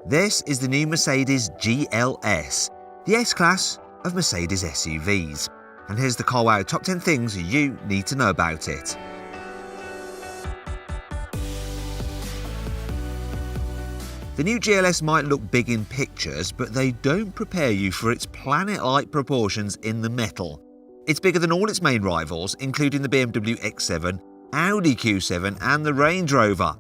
This is the new Mercedes GLS, the S-Class of Mercedes SUVs. And here's the Car Wow Top 10 Things you need to know about it. The new GLS might look big in pictures, but they don't prepare you for its planet-like proportions in the metal. It's bigger than all its main rivals, including the BMW X7, Audi Q7 and the Range Rover.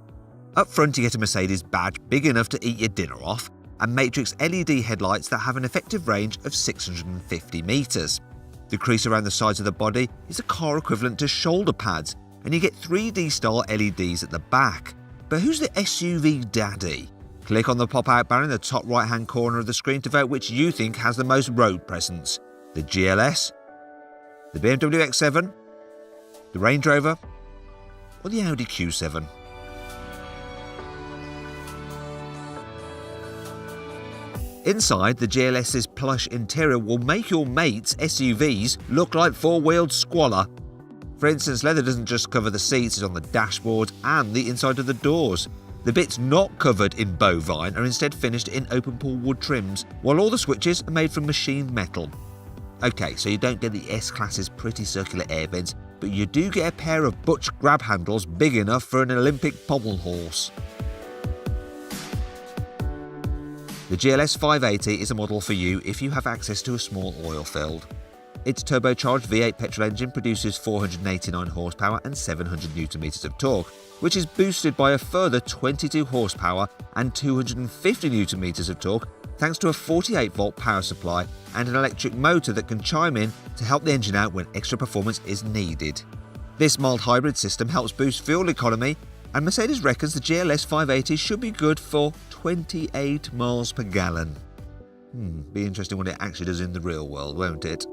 Up front you get a Mercedes badge big enough to eat your dinner off, and matrix LED headlights that have an effective range of 650 metres. The crease around the sides of the body is a car equivalent to shoulder pads, and you get 3D style LEDs at the back. But who's the SUV daddy? Click on the pop-out banner in the top right-hand corner of the screen to vote which you think has the most road presence. The GLS, the BMW X7, the Range Rover, or the Audi Q7. Inside, the GLS's plush interior will make your mates' SUVs look like four-wheeled squalor. For instance, leather doesn't just cover the seats, it's on the dashboard and the inside of the doors. The bits not covered in bovine are instead finished in open-pore wood trims, while all the switches are made from machined metal. Okay, so you don't get the S-Class's pretty circular air vents, but you do get a pair of butch grab handles big enough for an Olympic pommel horse. The GLS 580 is a model for you if you have access to a small oil field. Its turbocharged V8 petrol engine produces 489 horsepower and 700 Nm of torque, which is boosted by a further 22 horsepower and 250 Nm of torque thanks to a 48-volt power supply and an electric motor that can chime in to help the engine out when extra performance is needed. This mild hybrid system helps boost fuel economy, and Mercedes reckons the GLS 580 should be good for 28 miles per gallon. Be interesting what it actually does in the real world, won't it?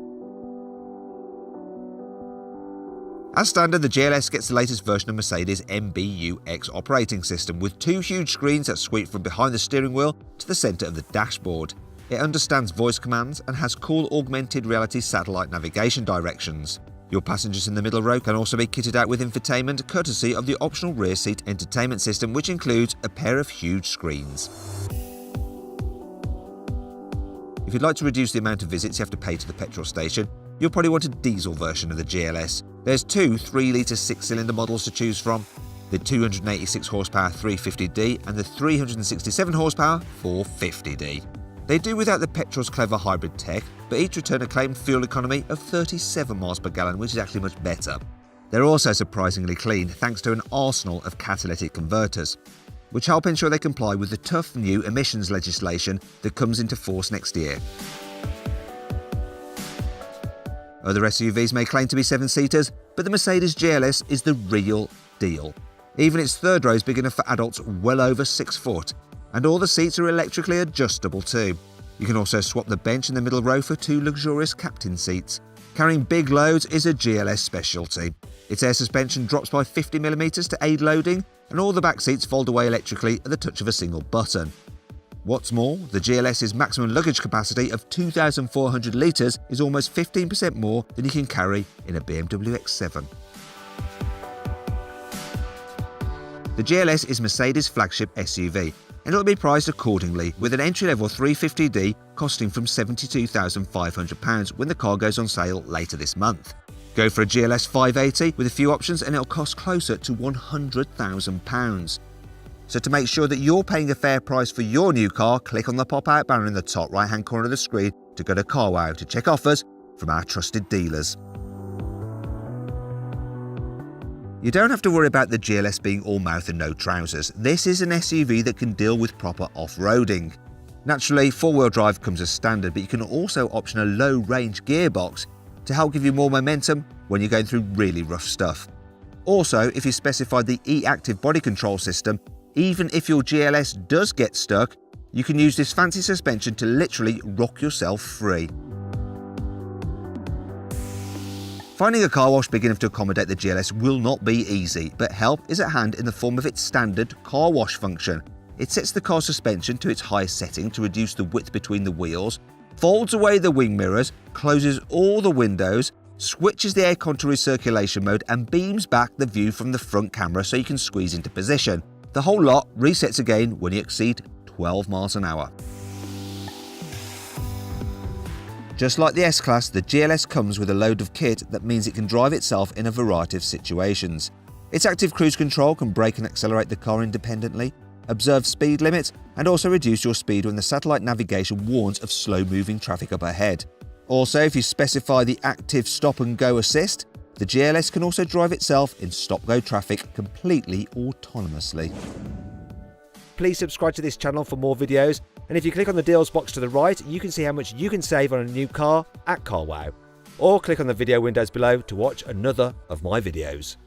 As standard, the GLS gets the latest version of Mercedes MBUX operating system with two huge screens that sweep from behind the steering wheel to the centre of the dashboard. It understands voice commands and has cool augmented reality satellite navigation directions. Your passengers in the middle row can also be kitted out with infotainment courtesy of the optional rear seat entertainment system, which includes a pair of huge screens. If you'd like to reduce the amount of visits you have to pay to the petrol station, you'll probably want a diesel version of the GLS. There's two 3-litre 6-cylinder models to choose from, the 286 horsepower 350D and the 367 horsepower 450D. They do without the petrol's clever hybrid tech, but each return a claimed fuel economy of 37 miles per gallon, which is actually much better. They're also surprisingly clean thanks to an arsenal of catalytic converters, which help ensure they comply with the tough new emissions legislation that comes into force next year. Other SUVs may claim to be 7-seaters, but the Mercedes GLS is the real deal. Even its third row is big enough for adults well over 6 foot. And all the seats are electrically adjustable too. You can also swap the bench in the middle row for two luxurious captain seats. Carrying big loads is a GLS specialty. Its air suspension drops by 50mm to aid loading, and all the back seats fold away electrically at the touch of a single button. What's more, the GLS's maximum luggage capacity of 2,400 litres is almost 15% more than you can carry in a BMW X7. The GLS is Mercedes' flagship SUV, and it'll be priced accordingly, with an entry-level 350D costing from £72,500 when the car goes on sale later this month. Go for a GLS 580 with a few options and it'll cost closer to £100,000. So to make sure that you're paying a fair price for your new car, click on the pop-out banner in the top right-hand corner of the screen to go to Car Wow to check offers from our trusted dealers. You don't have to worry about the GLS being all mouth and no trousers. This is an SUV that can deal with proper off-roading. Naturally, four-wheel drive comes as standard, but you can also option a low-range gearbox to help give you more momentum when you're going through really rough stuff. Also, if you specify the e-active body control system, even if your GLS does get stuck, you can use this fancy suspension to literally rock yourself free. Finding a car wash big enough to accommodate the GLS will not be easy, but help is at hand in the form of its standard car wash function. It sets the car suspension to its highest setting to reduce the width between the wheels, folds away the wing mirrors, closes all the windows, switches the aircon to recirculation mode and beams back the view from the front camera so you can squeeze into position. The whole lot resets again when you exceed 12 miles an hour. Just like the S-Class, the GLS comes with a load of kit that means it can drive itself in a variety of situations. Its active cruise control can brake and accelerate the car independently, observe speed limits, and also reduce your speed when the satellite navigation warns of slow-moving traffic up ahead. Also, if you specify the active stop-and-go assist, the GLS can also drive itself in stop-go traffic completely autonomously. Please subscribe to this channel for more videos, and if you click on the deals box to the right, you can see how much you can save on a new car at CarWow. Or click on the video windows below to watch another of my videos.